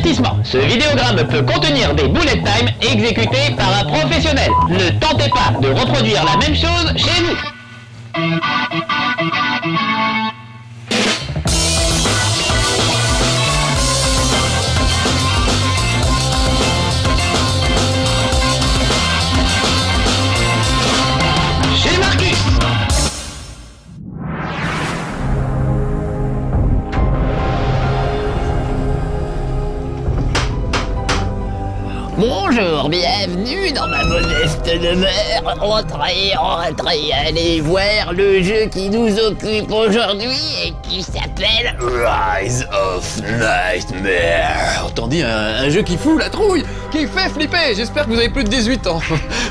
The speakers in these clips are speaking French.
Avertissement, ce vidéogramme peut contenir des bullet time exécutés par un professionnel. Ne tentez pas de reproduire la même chose chez vous. Chez Marcus. Bonjour, bienvenue dans ma modeste demeure. Entrez, allez voir le jeu qui nous occupe aujourd'hui et qui s'appelle Rise of Nightmare. Autant dit un jeu qui fout la trouille, qui fait flipper. J'espère que vous avez plus de 18 ans,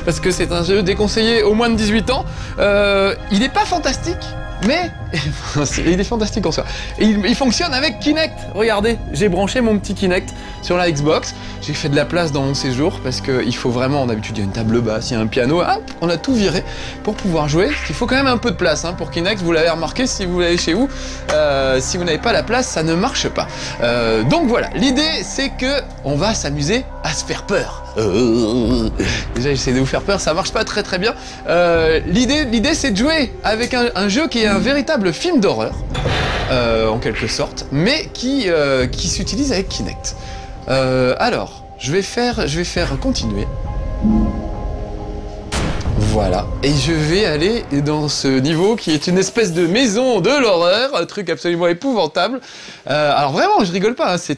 parce que c'est un jeu déconseillé aux moins de 18 ans. Il n'est pas fantastique, mais il est fantastique en soi. Et il fonctionne avec Kinect. Regardez, j'ai branché mon petit Kinect sur la Xbox. J'ai fait de la place dans mon séjour parce qu'il faut vraiment, d'habitude il y a une table basse, il y a un piano, hop, on a tout viré pour pouvoir jouer. Il faut quand même un peu de place pour Kinect, vous l'avez remarqué si vous l'avez chez vous. Si vous n'avez pas la place, ça ne marche pas. Donc voilà, l'idée c'est que on va s'amuser à se faire peur. Déjà j'essaie de vous faire peur, ça marche pas très bien. L'idée c'est de jouer avec un jeu qui est un véritable film d'horreur, en quelque sorte, mais qui s'utilise avec Kinect. Alors, je vais faire continuer. Voilà, et je vais aller dans ce niveau qui est une espèce de maison de l'horreur, un truc absolument épouvantable. Alors vraiment, je rigole pas, ça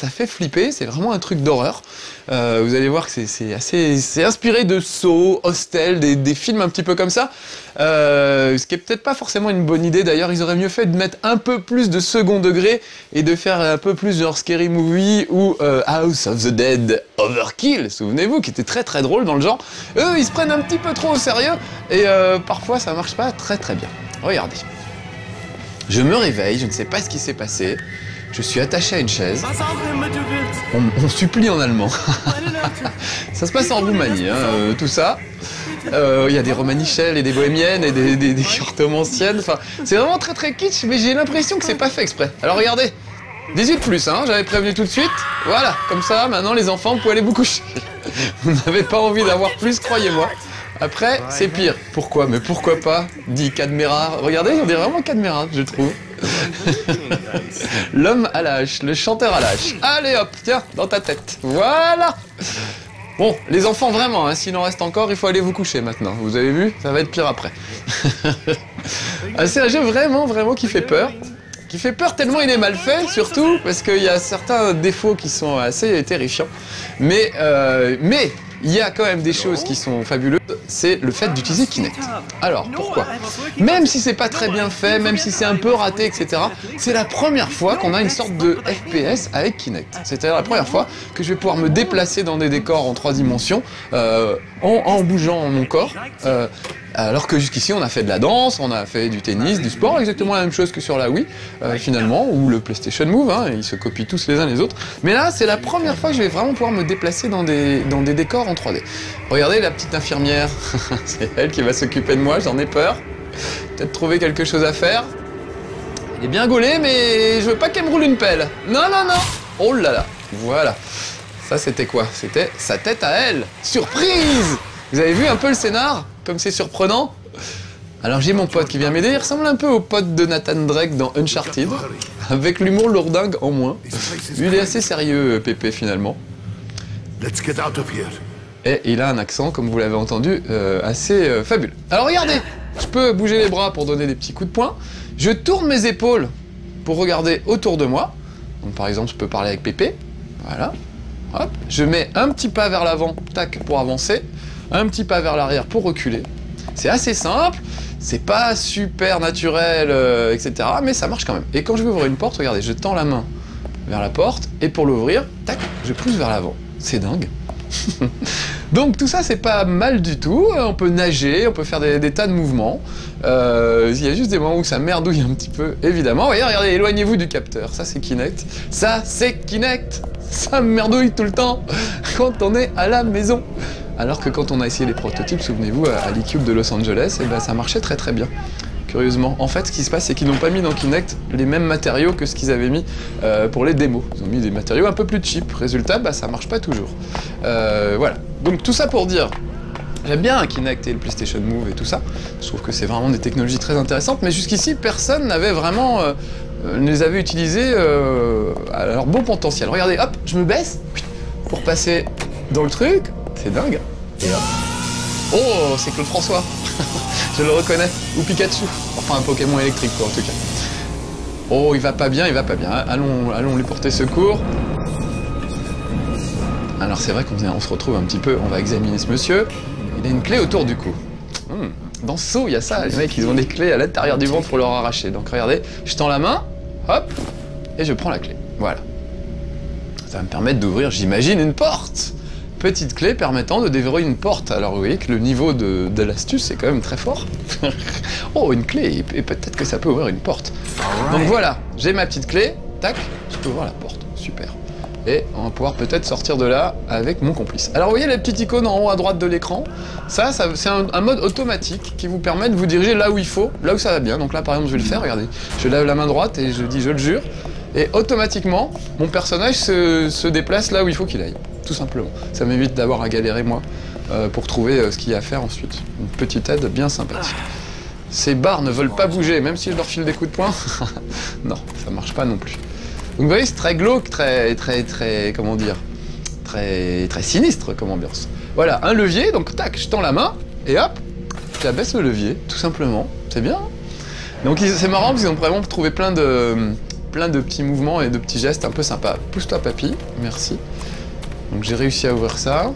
fait flipper, c'est vraiment un truc d'horreur. Vous allez voir que c'est inspiré de Saw, Hostel, des films un petit peu comme ça. Ce qui est peut-être pas forcément une bonne idée d'ailleurs, ils auraient mieux fait de mettre un peu plus de second degré et de faire un peu plus genre Scary Movie ou House of the Dead Overkill, souvenez-vous, qui était très drôle dans le genre. Eux, ils se prennent un petit peu trop au sérieux et parfois ça marche pas très bien. Regardez. Je me réveille, je ne sais pas ce qui s'est passé. Je suis attaché à une chaise. On supplie en allemand. Ça se passe en Roumanie, tout ça. Il y a des romanichelles et des bohémiennes et des cartomanciennes. Enfin, c'est vraiment très kitsch, mais j'ai l'impression que c'est pas fait exprès. Alors regardez, 18+, j'avais prévenu tout de suite. Voilà, comme ça, maintenant les enfants, vous pouvez aller vous coucher. Vous n'avez pas envie d'avoir plus, croyez-moi. Après, c'est pire. Pourquoi? Mais pourquoi pas? Dit Cadmera. Regardez, on dirait vraiment Cadmera, je trouve. L'homme à la hache, le chanteur à la hache. Allez hop, tiens, dans ta tête. Voilà. Bon, les enfants, vraiment, s'il en reste encore, il faut aller vous coucher maintenant. Vous avez vu? Ça va être pire après. C'est un jeu vraiment qui fait peur. Qui fait peur tellement il est mal fait, surtout parce qu'il y a certains défauts qui sont assez terrifiants. Mais il y a quand même des choses qui sont fabuleuses, c'est le fait d'utiliser Kinect. Alors, pourquoi? Même si c'est pas très bien fait, même si c'est un peu raté, etc., c'est la première fois qu'on a une sorte de FPS avec Kinect. C'est-à-dire la première fois que je vais pouvoir me déplacer dans des décors en 3 dimensions, en bougeant mon corps. Alors que jusqu'ici on a fait de la danse, on a fait du tennis, du sport, exactement la même chose que sur la Wii finalement, ou le PlayStation Move, ils se copient tous les uns les autres. Mais là c'est la première fois que je vais vraiment pouvoir me déplacer dans des décors en 3D. Regardez la petite infirmière, c'est elle qui va s'occuper de moi, j'en ai peur. Peut-être trouver quelque chose à faire. Il est bien gaulé mais je veux pas qu'elle me roule une pelle. Non. Oh là là, voilà. Ça c'était quoi? C'était sa tête à elle. Surprise! Vous avez vu un peu le scénar? Comme c'est surprenant. Alors j'ai mon pote qui vient m'aider, il ressemble un peu au pote de Nathan Drake dans Uncharted, avec l'humour lourdingue en moins. Lui il est assez sérieux, Pépé, finalement. Et il a un accent, comme vous l'avez entendu, assez fabuleux. Alors regardez, je peux bouger les bras pour donner des petits coups de poing. Je tourne mes épaules pour regarder autour de moi. Donc par exemple, je peux parler avec Pépé. Voilà. Hop. Je mets un petit pas vers l'avant, tac, pour avancer. Un petit pas vers l'arrière pour reculer. C'est assez simple, c'est pas super naturel, etc. Mais ça marche quand même. Et quand je vais ouvrir une porte, regardez, je tends la main vers la porte, et pour l'ouvrir, tac, je pousse vers l'avant. C'est dingue. Donc tout ça, c'est pas mal du tout. On peut nager, on peut faire des tas de mouvements. Il y a juste des moments où ça merdouille un petit peu, évidemment. Voyez, regardez, éloignez-vous du capteur. Ça, c'est Kinect. Ça, c'est Kinect. Ça merdouille tout le temps quand on est à la maison. Alors que quand on a essayé les prototypes, souvenez-vous, à l'E-Cube de Los Angeles, ça marchait très bien. curieusement. En fait, ce qui se passe, c'est qu'ils n'ont pas mis dans Kinect les mêmes matériaux que ce qu'ils avaient mis pour les démos. Ils ont mis des matériaux un peu plus cheap. Résultat, bah, ça marche pas toujours. Voilà. Donc tout ça pour dire, j'aime bien Kinect et le PlayStation Move et tout ça. Je trouve que c'est vraiment des technologies très intéressantes, mais jusqu'ici, personne n'avait vraiment... ne les avait utilisés à leur bon potentiel. Regardez, hop, je me baisse pour passer dans le truc. C'est dingue. Et hop. Oh, c'est Claude François. Je le reconnais. Ou Pikachu. Enfin, un Pokémon électrique, quoi, en tout cas. Oh, il va pas bien, il va pas bien. Allons lui porter secours. Alors, c'est vrai qu'on se retrouve un petit peu... On va examiner ce monsieur. Il a une clé autour du cou. Dans ce saut, il y a ça. Les mecs, ils ont des clés à l'intérieur du ventre pour leur arracher. Donc, regardez, je tends la main, hop, et je prends la clé. Voilà. Ça va me permettre d'ouvrir, j'imagine, une porte. Petite clé permettant de déverrouiller une porte. Alors vous voyez que le niveau de l'astuce c'est quand même très fort. Oh, une clé, et peut-être que ça peut ouvrir une porte. Donc voilà, j'ai ma petite clé, tac, je peux ouvrir la porte, super. Et on va pouvoir peut-être sortir de là avec mon complice. Alors vous voyez la petite icône en haut à droite de l'écran, ça c'est un mode automatique qui vous permet de vous diriger là où il faut, là où ça va bien. Donc là par exemple je vais le faire, regardez, je lève la main droite et je dis je le jure. Et automatiquement, mon personnage se déplace là où il faut qu'il aille. Tout simplement. Ça m'évite d'avoir à galérer moi pour trouver ce qu'il y a à faire ensuite. Une petite aide bien sympathique. Ces barres ne veulent pas bouger, même si je leur file des coups de poing. Non, ça marche pas non plus. Donc vous voyez, c'est très glauque, très, comment dire, très sinistre comme ambiance. Voilà, un levier, donc tac, je tends la main, et hop, j'abaisse le levier, tout simplement. C'est bien. Donc c'est marrant parce qu'ils ont vraiment trouvé plein de petits mouvements et de petits gestes un peu sympas. Pousse-toi papy, merci. Donc j'ai réussi à ouvrir ça.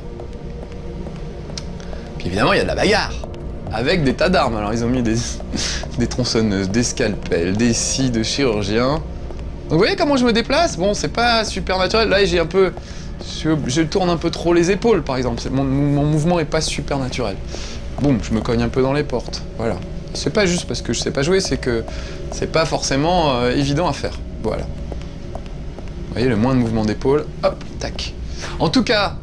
Puis évidemment, il y a de la bagarre. Avec des tas d'armes. Alors ils ont mis des tronçonneuses, des scalpels, des scies de chirurgiens. Donc vous voyez comment je me déplace? Bon, c'est pas super naturel. Là, j'ai un peu... Je tourne un peu trop les épaules, par exemple. Mon mouvement est pas super naturel. Boum, je me cogne un peu dans les portes. Voilà. C'est pas juste parce que je sais pas jouer, c'est que c'est pas forcément évident à faire. Voilà. Vous voyez, le moins de mouvement d'épaule. Hop, tac. En tout cas,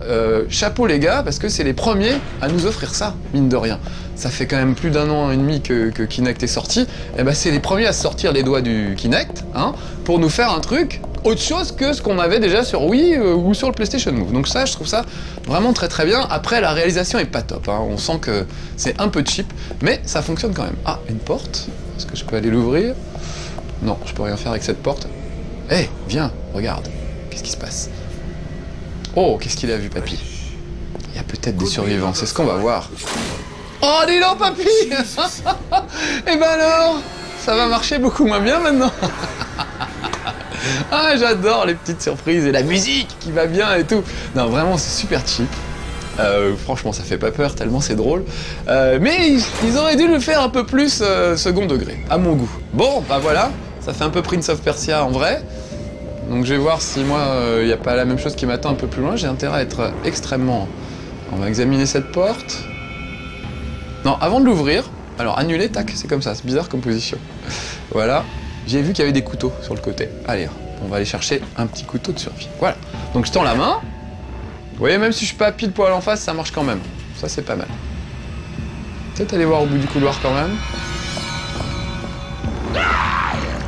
chapeau les gars, parce que c'est les premiers à nous offrir ça, mine de rien. Ça fait quand même plus d'1 an et demi que Kinect est sorti. Et ben c'est les premiers à sortir les doigts du Kinect, hein, pour nous faire un truc autre chose que ce qu'on avait déjà sur Wii ou sur le PlayStation Move. Donc ça, je trouve ça vraiment très très bien. Après, la réalisation est pas top, hein. On sent que c'est un peu cheap, mais ça fonctionne quand même. Ah, une porte. Est-ce que je peux aller l'ouvrir? Non, je peux rien faire avec cette porte. Eh, viens, regarde. Qu'est-ce qui se passe? Oh, qu'est-ce qu'il a vu, papy? Il y a peut-être des survivants, c'est ce qu'on va voir. Oh, dis donc, papy. Eh ben alors, ça va marcher beaucoup moins bien maintenant. Ah, j'adore les petites surprises et la musique qui va bien et tout. Non, vraiment, c'est super cheap. Franchement, ça fait pas peur tellement c'est drôle. Mais ils auraient dû le faire un peu plus second degré, à mon goût. Bon, bah voilà, ça fait un peu Prince of Persia en vrai. Donc je vais voir si moi, il n'y a pas la même chose qui m'attend un peu plus loin. J'ai intérêt à être extrêmement... On va examiner cette porte. Non, avant de l'ouvrir, alors annuler, tac, c'est comme ça, c'est bizarre comme position. Voilà, j'ai vu qu'il y avait des couteaux sur le côté. Allez, on va aller chercher un petit couteau de survie. Voilà, donc je tends la main. Vous voyez, même si je suis pas pile poil en face, ça marche quand même. Ça, c'est pas mal. Peut-être aller voir au bout du couloir quand même.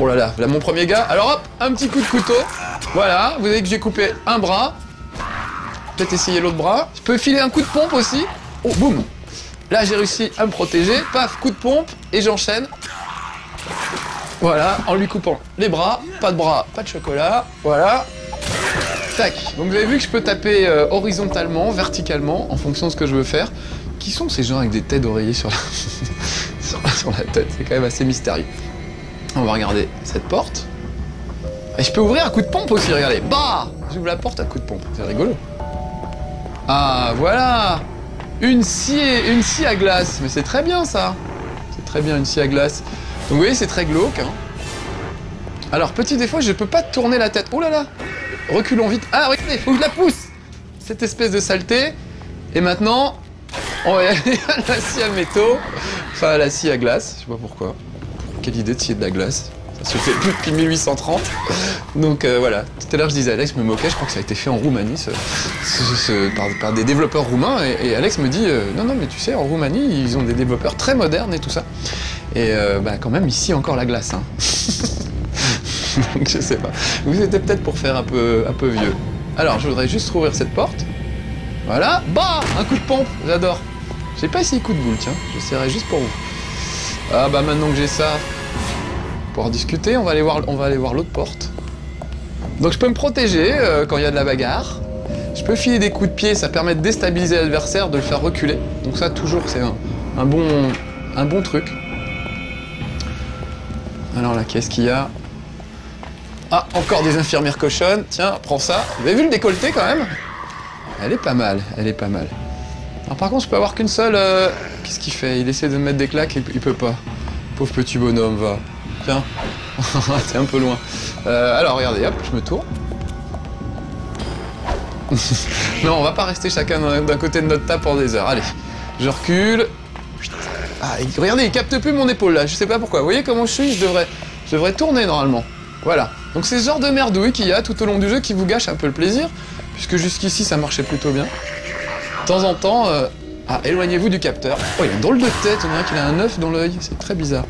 Oh là là, là mon premier gars. Alors hop, un petit coup de couteau. Voilà, vous voyez que j'ai coupé un bras. Peut-être essayer l'autre bras. Je peux filer un coup de pompe aussi. Oh, boum. Là, j'ai réussi à me protéger. Paf, coup de pompe. Et j'enchaîne. Voilà, en lui coupant les bras. Pas de chocolat. Voilà. Tac. Donc vous avez vu que je peux taper horizontalement, verticalement, en fonction de ce que je veux faire. Qui sont ces gens avec des têtes d'oreiller sur la tête? C'est quand même assez mystérieux. On va regarder cette porte. Et je peux ouvrir à coup de pompe aussi, regardez. Bah! J'ouvre la porte à coup de pompe. C'est rigolo. Ah, voilà! Une scie à glace. Mais c'est très bien, ça. C'est très bien, une scie à glace. Donc vous voyez, c'est très glauque, hein. Alors, petit défaut, je peux pas tourner la tête. Oh là là! Reculons vite. Ah, regardez, faut que je la pousse! Cette espèce de saleté. Et maintenant, on va aller à la scie à métaux. Enfin, à la scie à glace. Je sais pas pourquoi. Quelle idée de scier de la glace. Ça se fait plus depuis 1830. Donc voilà. Tout à l'heure, je disais, Alex me moquait, je crois que ça a été fait en Roumanie par des développeurs roumains. Et Alex me dit, non, mais tu sais, en Roumanie, ils ont des développeurs très modernes et tout ça. Et bah quand même ici encore la glace, hein. Donc je sais pas. Vous étiez peut-être pour faire un peu vieux. Alors je voudrais juste rouvrir cette porte. Voilà. Bah, un coup de pompe, j'adore. J'ai pas essayé coup de boule, tiens. J'essaierai juste pour vous. Ah bah maintenant que j'ai ça, pour discuter, on va aller voir l'autre porte. Donc je peux me protéger quand il y a de la bagarre. Je peux filer des coups de pied, ça permet de déstabiliser l'adversaire, de le faire reculer. Donc ça toujours c'est un bon truc. Alors là, qu'est-ce qu'il y a? Ah, encore des infirmières cochonnes. Tiens, prends ça. Vous avez vu le décolleté quand même? Elle est pas mal, elle est pas mal. Alors par contre, je peux avoir qu'une seule... Qu'est-ce qu'il fait? Il essaie de me mettre des claques et il peut pas. Pauvre petit bonhomme, va. Tiens. C'est un peu loin. Alors regardez, hop, je me tourne. Non, on va pas rester chacun d'un côté de notre table pendant des heures. Allez, je recule. Ah, regardez, il capte plus mon épaule là, je sais pas pourquoi. Vous voyez comment je suis? Je devrais tourner normalement. Voilà. Donc c'est ce genre de merdouille qu'il y a tout au long du jeu qui vous gâche un peu le plaisir, puisque jusqu'ici ça marchait plutôt bien. De temps en temps, éloignez-vous du capteur. Oh, il a une drôle de tête, on dirait qu'il a un œuf dans l'œil, c'est très bizarre.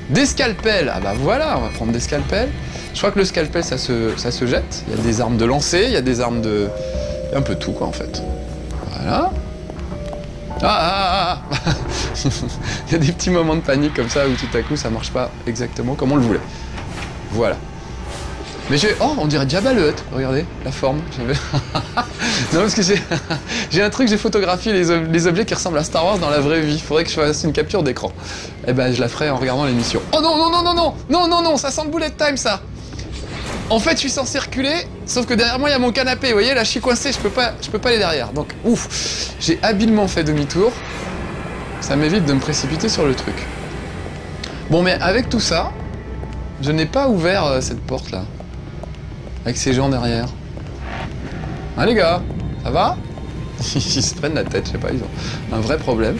Des scalpels, ah bah voilà, on va prendre des scalpels. Je crois que le scalpel ça se jette. Il y a des armes de lancer, il y a des armes de... Il y a un peu tout quoi en fait. Voilà. Il y a des petits moments de panique comme ça où tout à coup ça marche pas exactement comme on le voulait. Voilà. Mais oh, on dirait Jabba le Hutt, regardez la forme. Non parce que j'ai un truc, j'ai photographié les objets qui ressemblent à Star Wars dans la vraie vie. Faudrait que je fasse une capture d'écran. Eh ben je la ferai en regardant l'émission. Oh non non non non non non non non, ça sent le bullet time ça. En fait je suis censé reculer, sauf que derrière moi il y a mon canapé. Vous voyez là je suis coincé, je peux pas aller derrière. Donc ouf, j'ai habilement fait demi-tour. Ça m'évite de me précipiter sur le truc. Bon mais avec tout ça, je n'ai pas ouvert cette porte là. Avec ces gens derrière. Hein les gars, ça va? Ils se prennent la tête, je sais pas, ils ont un vrai problème.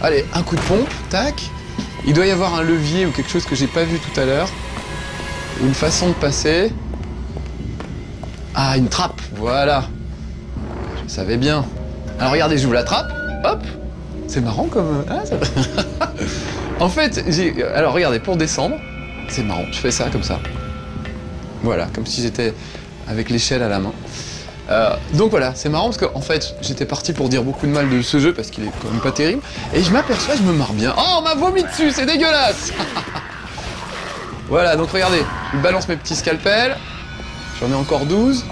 Allez, un coup de pompe, tac. Il doit y avoir un levier ou quelque chose que j'ai pas vu tout à l'heure. Une façon de passer. Ah, une trappe, voilà. Je savais bien. Alors regardez, j'ouvre la trappe, hop. C'est marrant comme... Ah, ça... En fait, alors regardez, pour descendre, c'est marrant, je fais ça comme ça. Voilà, comme si j'étais avec l'échelle à la main. Donc voilà, c'est marrant parce qu'en fait, j'étais parti pour dire beaucoup de mal de ce jeu parce qu'il est quand même pas terrible. Et je m'aperçois, je me marre bien. Oh, on m'a vomi dessus, c'est dégueulasse. Voilà, donc regardez, je balance mes petits scalpels. J'en ai encore 12.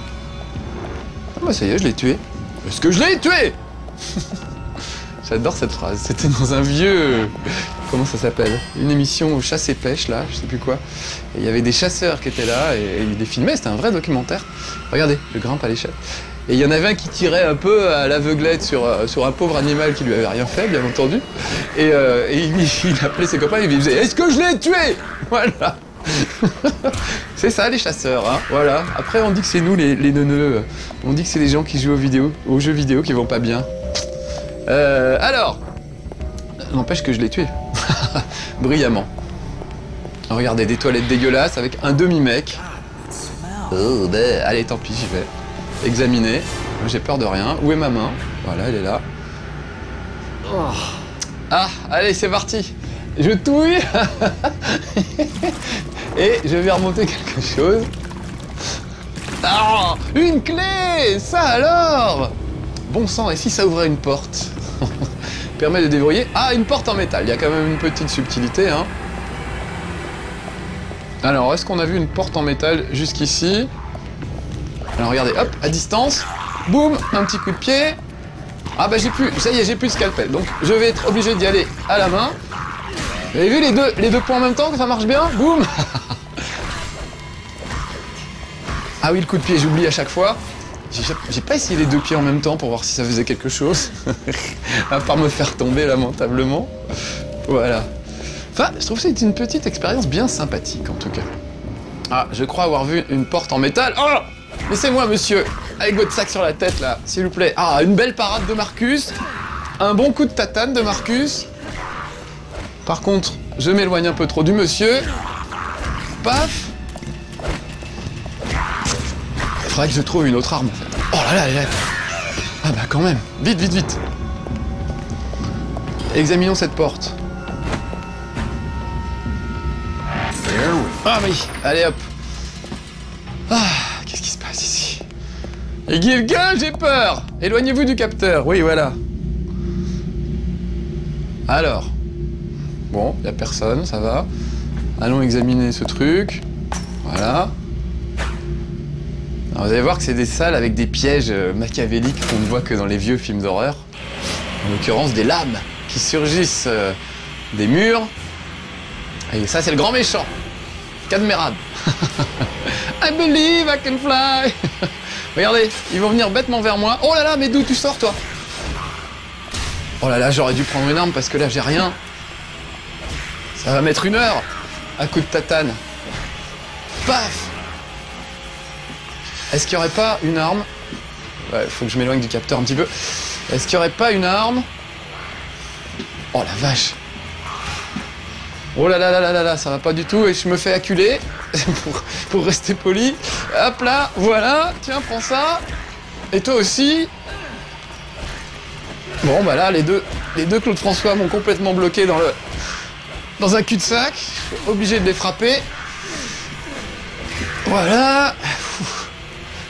Ah bah ça y est, je l'ai tué. Est-ce que je l'ai tué? J'adore cette phrase. C'était dans un vieux... Comment ça s'appelle? Une émission chasse et pêche, là, je sais plus quoi. Et il y avait des chasseurs qui étaient là, et ils les filmaient, c'était un vrai documentaire. Regardez, je grimpe à l'échelle. Et il y en avait un qui tirait un peu à l'aveuglette sur un pauvre animal qui lui avait rien fait, bien entendu. Et il appelait ses copains et il disait « Est-ce que je l'ai tué ?» Voilà. C'est ça, les chasseurs, hein, voilà. Après, on dit que c'est nous, les neuneux. On dit que c'est les gens qui jouent aux jeux vidéo qui vont pas bien. Alors, n'empêche que je l'ai tué. Brillamment. Regardez, des toilettes dégueulasses avec un demi-mec. Oh, ben, allez, tant pis, j'y vais. Examiner. J'ai peur de rien. Où est ma main? Voilà, elle est là. Oh. Ah, allez, c'est parti. Je touille. Et je vais remonter quelque chose. Ah, une clé. Ça alors. Bon sang, et si ça ouvrait une porte? Permet de déverrouiller. Ah, une porte en métal. Il y a quand même une petite subtilité, hein. Alors, est-ce qu'on a vu une porte en métal jusqu'ici? Alors, regardez, hop, à distance. Boum, un petit coup de pied. Ah bah j'ai plus, ça y est, j'ai plus de scalpel. Donc, je vais être obligé d'y aller à la main. Vous avez vu les deux points en même temps, que ça marche bien? Boum. Ah oui, le coup de pied, j'oublie à chaque fois. J'ai pas essayé les deux pieds en même temps pour voir si ça faisait quelque chose. À part me faire tomber lamentablement. Voilà. Enfin, je trouve que c'est une petite expérience bien sympathique en tout cas. Ah, je crois avoir vu une porte en métal. Oh! Laissez-moi, monsieur, avec votre sac sur la tête là, s'il vous plaît. Ah, une belle parade de Marcus. Un bon coup de tatane de Marcus. Par contre, je m'éloigne un peu trop du monsieur. Paf. Il faudrait que je trouve une autre arme en fait. Oh là là, là. Ah bah quand même. Vite, vite, vite. Examinons cette porte. Ah oui, allez hop. Ah, qu'est-ce qui se passe ici? Et Gilga, j'ai peur. Éloignez-vous du capteur, oui voilà. Alors. Bon, y a personne, ça va. Allons examiner ce truc. Voilà. Alors, vous allez voir que c'est des salles avec des pièges machiavéliques qu'on ne voit que dans les vieux films d'horreur. En l'occurrence, des lames qui surgissent des murs. Et ça, c'est le grand méchant. Cadmerade. I believe I can fly. Regardez, ils vont venir bêtement vers moi. Oh là là, mais d'où tu sors, toi? Oh là là, j'aurais dû prendre une arme parce que là, j'ai rien. Ça va mettre 1 heure à coup de tatane. Paf! Est-ce qu'il n'y aurait pas une arme? Ouais, faut que je m'éloigne du capteur un petit peu. Est-ce qu'il n'y aurait pas une arme? Oh la vache! Oh là là là là là là, ça va pas du tout et je me fais acculer pour rester poli. Hop là, voilà, tiens, prends ça. Et toi aussi. Bon bah là, les deux Claude François m'ont complètement bloqué dans un cul-de-sac. Obligé de les frapper. Voilà.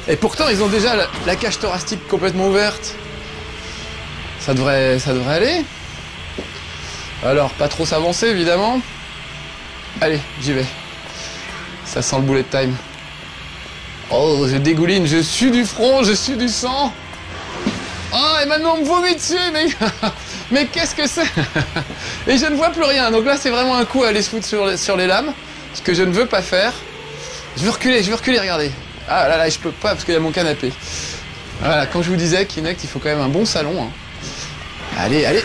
Et pourtant, ils ont déjà la cage thoracique complètement ouverte. Ça devrait aller. Alors, pas trop s'avancer, évidemment. Allez, j'y vais. Ça sent le bullet time. Oh, je dégouline, je sue du front, je sue du sang. Oh, et maintenant on me vomit dessus, mais... mais qu'est-ce que c'est? Et je ne vois plus rien. Donc là, c'est vraiment un coup à aller se foutre sur les lames. Ce que je ne veux pas faire. Je veux reculer, regardez. Ah là là, je peux pas parce qu'il y a mon canapé. Voilà, quand je vous disais, Kinect, il faut quand même un bon salon. Hein. Allez, allez.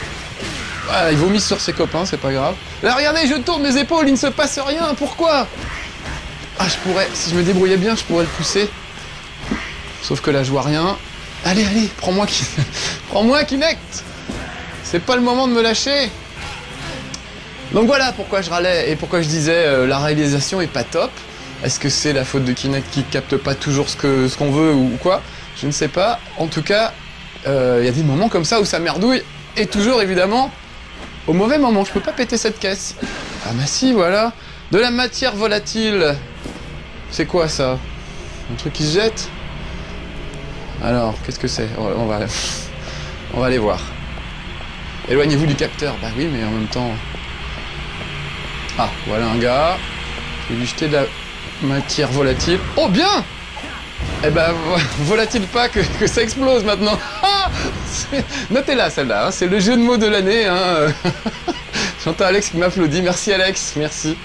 Voilà, il vomit sur ses copains, c'est pas grave. Là, regardez, je tourne mes épaules, il ne se passe rien. Pourquoi? Ah, je pourrais, si je me débrouillais bien, je pourrais le pousser. Sauf que là, je vois rien. Allez, allez, prends-moi Kinect. C'est pas le moment de me lâcher. Donc voilà pourquoi je râlais et pourquoi je disais la réalisation est pas top. Est-ce que c'est la faute de Kinect qui capte pas toujours ce qu'on veut ou quoi? Je ne sais pas. En tout cas, y a des moments comme ça où ça merdouille. Et toujours, évidemment, au mauvais moment. Je peux pas péter cette caisse. Ah bah si, voilà. De la matière volatile. C'est quoi ça? Un truc qui se jette? Alors, qu'est-ce que c'est? On va aller voir. Éloignez-vous du capteur. Bah oui, mais en même temps... Ah, voilà un gars. Je vais lui jeter de la matière volatile. Oh, bien! Eh ben, volatile pas que ça explose maintenant. Ah, notez-la, celle-là. Hein, c'est le jeu de mots de l'année. Hein. J'entends Alex qui m'applaudit. Merci, Alex. Merci.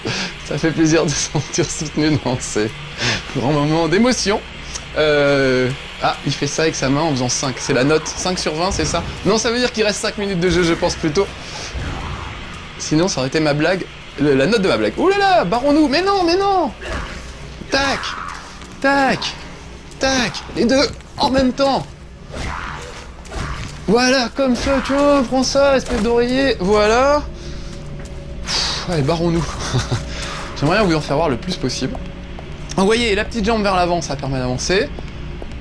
Ça fait plaisir de se sentir soutenu dans ces grands moments d'émotion. Ah, il fait ça avec sa main en faisant 5. C'est la note. 5 sur 20, c'est ça? Non, ça veut dire qu'il reste 5 minutes de jeu, je pense plutôt. Sinon, ça aurait été ma blague. La note de ma blague. Ouh là là, barrons-nous. Mais non, mais non. Tac. Tac. Tac. Les deux en même temps. Voilà, comme ça, tu vois, prends ça, espèce d'oreiller. Voilà. Allez, barrons-nous. J'aimerais bien vous en faire voir le plus possible. Vous voyez, la petite jambe vers l'avant, ça permet d'avancer.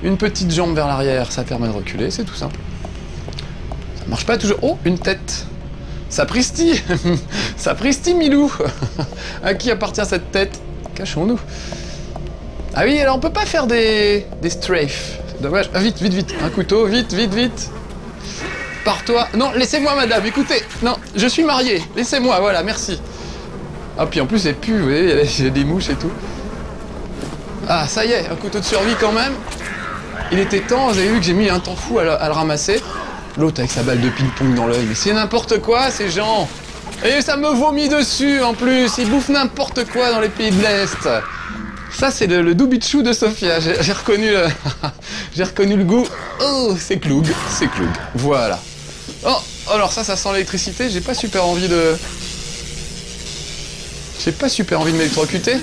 Une petite jambe vers l'arrière, ça permet de reculer, c'est tout simple. Ça marche pas toujours. Oh, une tête. Sapristi. Sapristi, Milou. À qui appartient cette tête? Cachons-nous. Ah oui, alors on peut pas faire des strafes. C'est dommage. Ah, vite, vite, vite. Un couteau, vite, vite, vite. Pars-toi. Non, laissez-moi, madame, écoutez. Non, je suis marié. Laissez-moi, voilà, merci. Ah, puis en plus, c'est pu, vous voyez, il y a des mouches et tout. Ah, ça y est, un couteau de survie quand même. Il était temps, vous avez vu que j'ai mis un temps fou à le ramasser. L'autre avec sa balle de ping-pong dans l'œil. Mais c'est n'importe quoi, ces gens. Et ça me vomit dessus, en plus. Ils bouffent n'importe quoi dans les pays de l'Est. Ça, c'est le doubichou de Sofia. J'ai reconnu le goût. Oh, c'est Cloug. C'est Cloug. Voilà. Oh, alors ça sent l'électricité. J'ai pas super envie de m'électrocuter.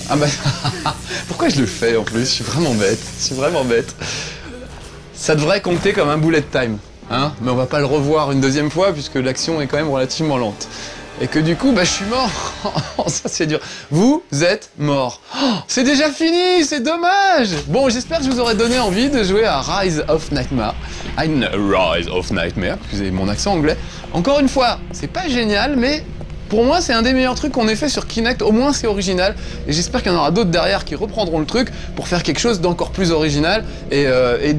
Ah bah... Pourquoi je le fais en plus? Je suis vraiment bête. Ça devrait compter comme un bullet time. Hein, mais on va pas le revoir une deuxième fois puisque l'action est quand même relativement lente. Et que du coup, bah je suis mort. Ça c'est dur. Vous êtes mort. Oh, c'est déjà fini, c'est dommage. Bon, j'espère que je vous aurai donné envie de jouer à Rise of Nightmare. Rise of Nightmare, excusez mon accent anglais. Encore une fois, c'est pas génial, mais Pour moi, c'est un des meilleurs trucs qu'on ait fait sur Kinect, au moins c'est original, et j'espère qu'il y en aura d'autres derrière qui reprendront le truc pour faire quelque chose d'encore plus original et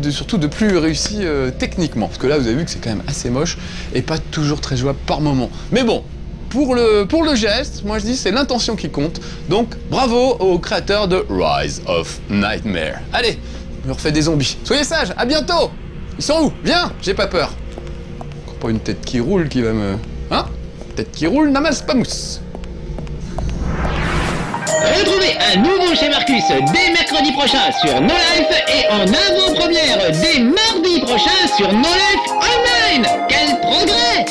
surtout de plus réussi techniquement. Parce que là, vous avez vu que c'est quand même assez moche et pas toujours très jouable par moment. Mais bon, pour le geste, moi je dis c'est l'intention qui compte, donc bravo aux créateurs de Rise of Nightmare. Allez, on me refait des zombies. Soyez sages, à bientôt. Ils sont où? Viens, j'ai pas peur. Encore pas une tête qui roule qui va me... Hein? Tête qui roule, n'amasse pas mousse. Retrouvez un nouveau chez Marcus dès mercredi prochain sur No Life et en avant-première dès mardi prochain sur No Life Online. Quel progrès!